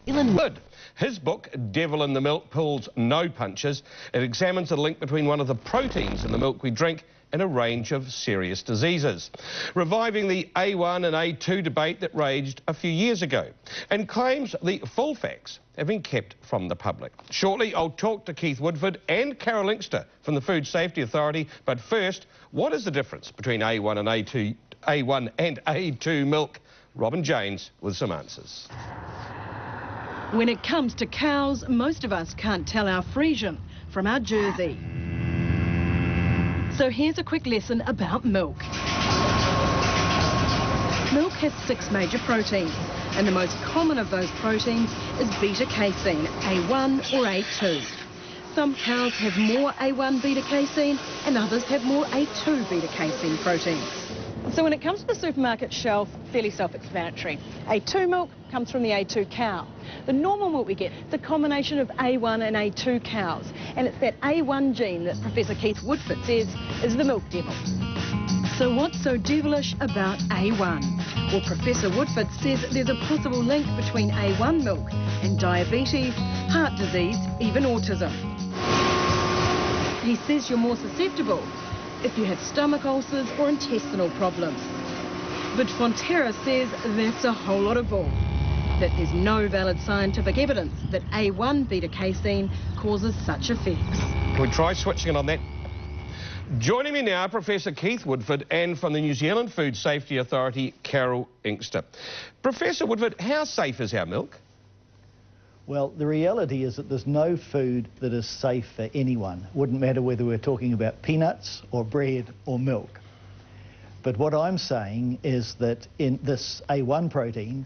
Wood. His book, Devil in the Milk, pulls no punches. It examines the link between one of the proteins in the milk we drink and a range of serious diseases, reviving the A1 and A2 debate that raged a few years ago, and claims the full facts have been kept from the public. Shortly, I'll talk to Keith Woodford and Carol Inkster from the Food Safety Authority, but first, what is the difference between A1 and A2 milk? Robin Janes with some answers. When it comes to cows, most of us can't tell our Friesian from our Jersey. So here's a quick lesson about milk. Milk has 6 major proteins, and the most common of those proteins is beta-casein, A1 or A2. Some cows have more A1 beta-casein and others have more A2 beta-casein proteins. So when it comes to the supermarket shelf, fairly self-explanatory. A2 milk comes from the A2 cow. The normal milk we get is a combination of A1 and A2 cows, and it's that A1 gene that Professor Keith Woodford says is the milk devil. So what's so devilish about A1? Well, Professor Woodford says there's a possible link between A1 milk and diabetes, heart disease, even autism. He says you're more susceptible if you have stomach ulcers or intestinal problems. But Fonterra says that's a whole lot of bull, that there's no valid scientific evidence that A1 beta-casein causes such effects. Can we try switching it on that? Joining me now, Professor Keith Woodford, and from the New Zealand Food Safety Authority, Carol Inkster. Professor Woodford, how safe is our milk? Well, the reality is that there's no food that is safe for anyone. It wouldn't matter whether we're talking about peanuts or bread or milk. But what I'm saying is that in this A1 protein,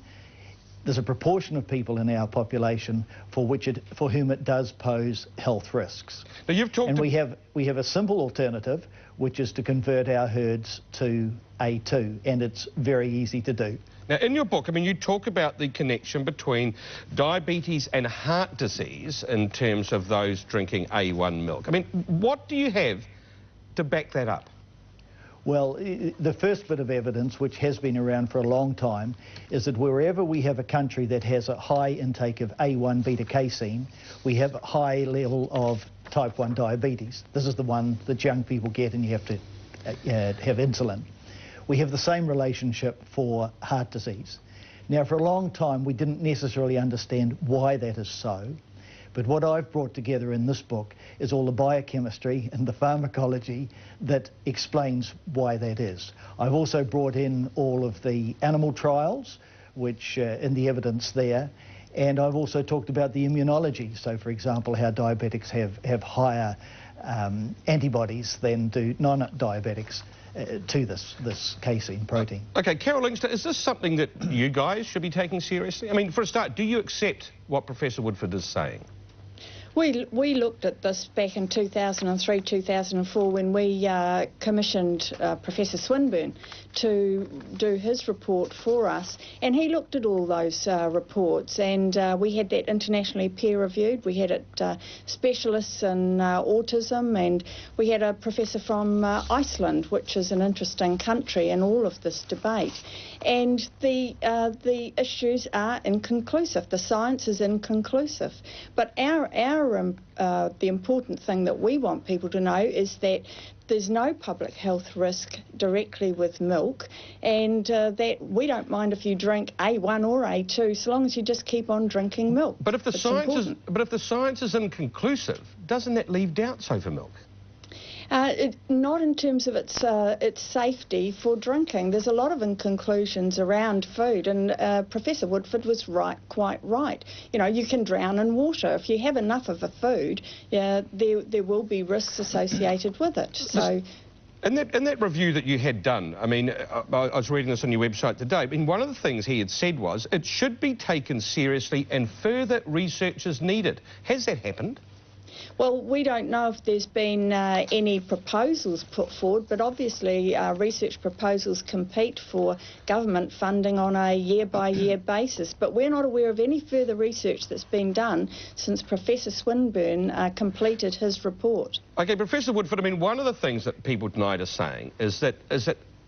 there's a proportion of people in our population for whom it does pose health risks. Now you've talked. And we have a simple alternative, which is to convert our herds to A2, and it's very easy to do. Now, in your book, I mean, you talk about the connection between diabetes and heart disease in terms of those drinking A1 milk. I mean, what do you have to back that up? Well, the first bit of evidence, which has been around for a long time, is that wherever we have a country that has a high intake of A1 beta-casein, we have a high level of type 1 diabetes. This is the one that young people get and you have to have insulin. We have the same relationship for heart disease. Now, for a long time, we didn't necessarily understand why that is so, but what I've brought together in this book is all the biochemistry and the pharmacology that explains why that is. I've also brought in all of the animal trials, which and the evidence there, and I've also talked about the immunology. So, for example, how diabetics have higher antibodies than do non-diabetics to this casein protein. Okay, Carol Inkster, is this something that you guys should be taking seriously? I mean, for a start, do you accept what Professor Woodford is saying? We looked at this back in 2003, 2004 when we commissioned Professor Swinburne to do his report for us, and he looked at all those reports, and we had that internationally peer-reviewed. We had it specialists in autism, and we had a professor from Iceland, which is an interesting country in all of this debate. And the issues are inconclusive. The science is inconclusive. But the important thing that we want people to know is that there's no public health risk directly with milk, and that we don't mind if you drink A1 or A2, so long as you just keep on drinking milk. But if the science is inconclusive, doesn't that leave doubts over milk? Not in terms of its safety for drinking. There's a lot of inconclusions around food, and Professor Woodford was quite right. You know, you can drown in water. If you have enough of a food, there will be risks associated with it. So. In that review that you had done, I mean, I was reading this on your website today, I mean, one of the things he had said was it should be taken seriously and further research is needed. Has that happened? Well, we don't know if there's been any proposals put forward, but obviously research proposals compete for government funding on a year-by-year basis. But we're not aware of any further research that's been done since Professor Swinburne completed his report. OK, Professor Woodford, I mean, one of the things that people tonight are saying is that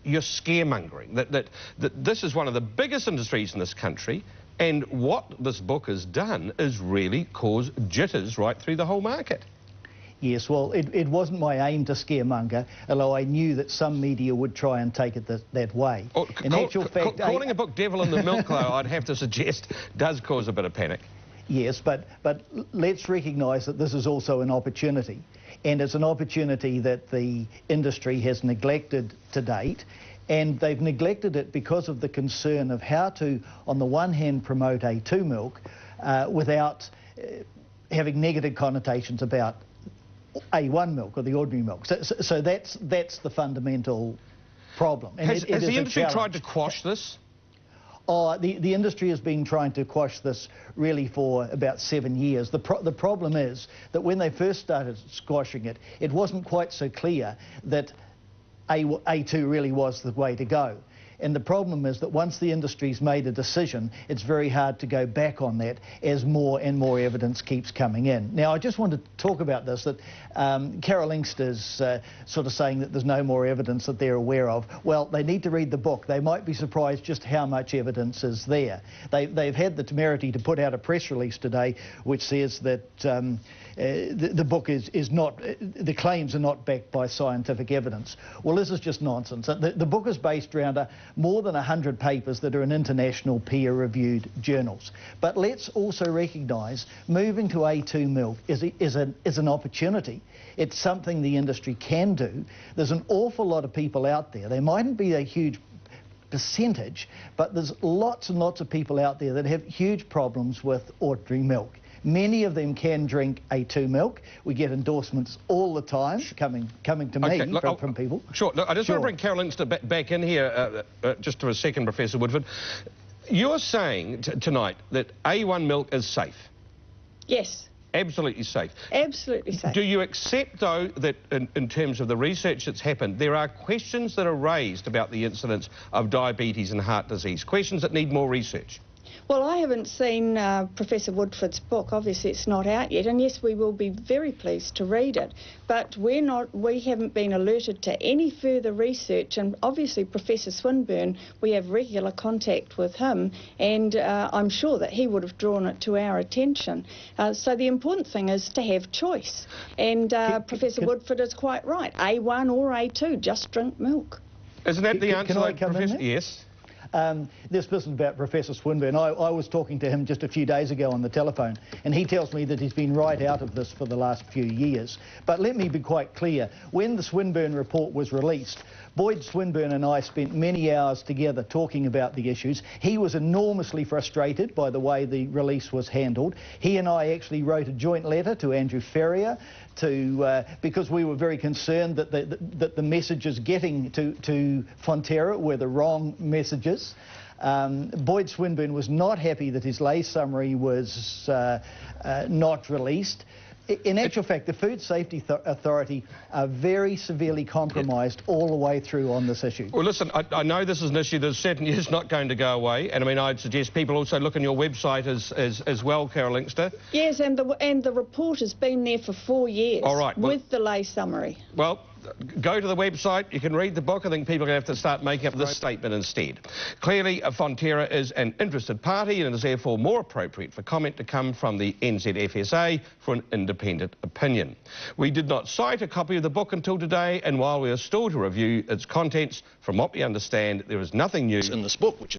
you're scaremongering, that this is one of the biggest industries in this country, And what this book has done is really cause jitters right through the whole market. Yes, well, it wasn't my aim to scaremonger, although I knew that some media would try and take it that way. Oh, in actual fact, calling a book Devil in the Milk, though, I'd have to suggest, does cause a bit of panic. Yes, but let's recognise that this is also an opportunity, and it's an opportunity that the industry has neglected to date, and they've neglected it because of the concern of how to, on the one hand, promote A2 milk without having negative connotations about A1 milk or the ordinary milk. So that's the fundamental problem. And has the industry tried to quash this? Oh, the industry has been trying to quash this really for about 7 years. The problem is that when they first started squashing it, it wasn't quite so clear that A2 really was the way to go. And the problem is that once the industry's made a decision, it's very hard to go back on that as more and more evidence keeps coming in. Now, I just want to talk about this, that Carol Inkster's sort of saying that there's no more evidence that they're aware of. Well, they need to read the book. They might be surprised just how much evidence is there. They've had the temerity to put out a press release today which says that the book is not, the claims are not backed by scientific evidence. Well, this is just nonsense. The book is based around more than 100 papers that are in international peer-reviewed journals. But let's also recognise moving to A2 milk is an opportunity. It's something the industry can do. There's an awful lot of people out there. There mightn't be a huge percentage, but there's lots and lots of people out there that have huge problems with ordinary milk. Many of them can drink A2 milk. We get endorsements all the time coming to me from people. Sure. Look, I just want to bring Carol Inkster back in here just for a second, Professor Woodford. You're saying tonight that A1 milk is safe? Yes. Absolutely safe? Absolutely safe. Do you accept, though, that in terms of the research that's happened, there are questions that are raised about the incidence of diabetes and heart disease, questions that need more research? Well, I haven't seen Professor Woodford's book. Obviously, it's not out yet, and yes, we will be very pleased to read it. But we haven't been alerted to any further research, and obviously Professor Swinburne, we have regular contact with him, and I'm sure that he would have drawn it to our attention. So the important thing is to have choice, and Professor Woodford is quite right. A1 or A2, just drink milk. Isn't that the answer? Can I come in there? Yes. This business about Professor Swinburne, I was talking to him just a few days ago on the telephone, and he tells me that he's been right out of this for the last few years. But let me be quite clear. When the Swinburne report was released, Boyd Swinburne and I spent many hours together talking about the issues. He was enormously frustrated by the way the release was handled. He and I actually wrote a joint letter to Andrew Ferrier because we were very concerned that the messages getting to Fonterra were the wrong messages. Boyd Swinburne was not happy that his lay summary was not released. In actual fact, the Food Safety Authority are very severely compromised all the way through on this issue. Well, listen, I know this is an issue that certainly is not going to go away, and I mean, I'd suggest people also look on your website as well, Carol Inkster. Yes, and the report has been there for 4 years. All right. With the lay summary. Well, go to the website, you can read the book. I think people are going to have to start making up this statement instead. Clearly, Fonterra is an interested party and it is therefore more appropriate for comment to come from the NZFSA for an independent opinion. We did not cite a copy of the book until today, and while we are still to review its contents, from what we understand, there is nothing new in this book, which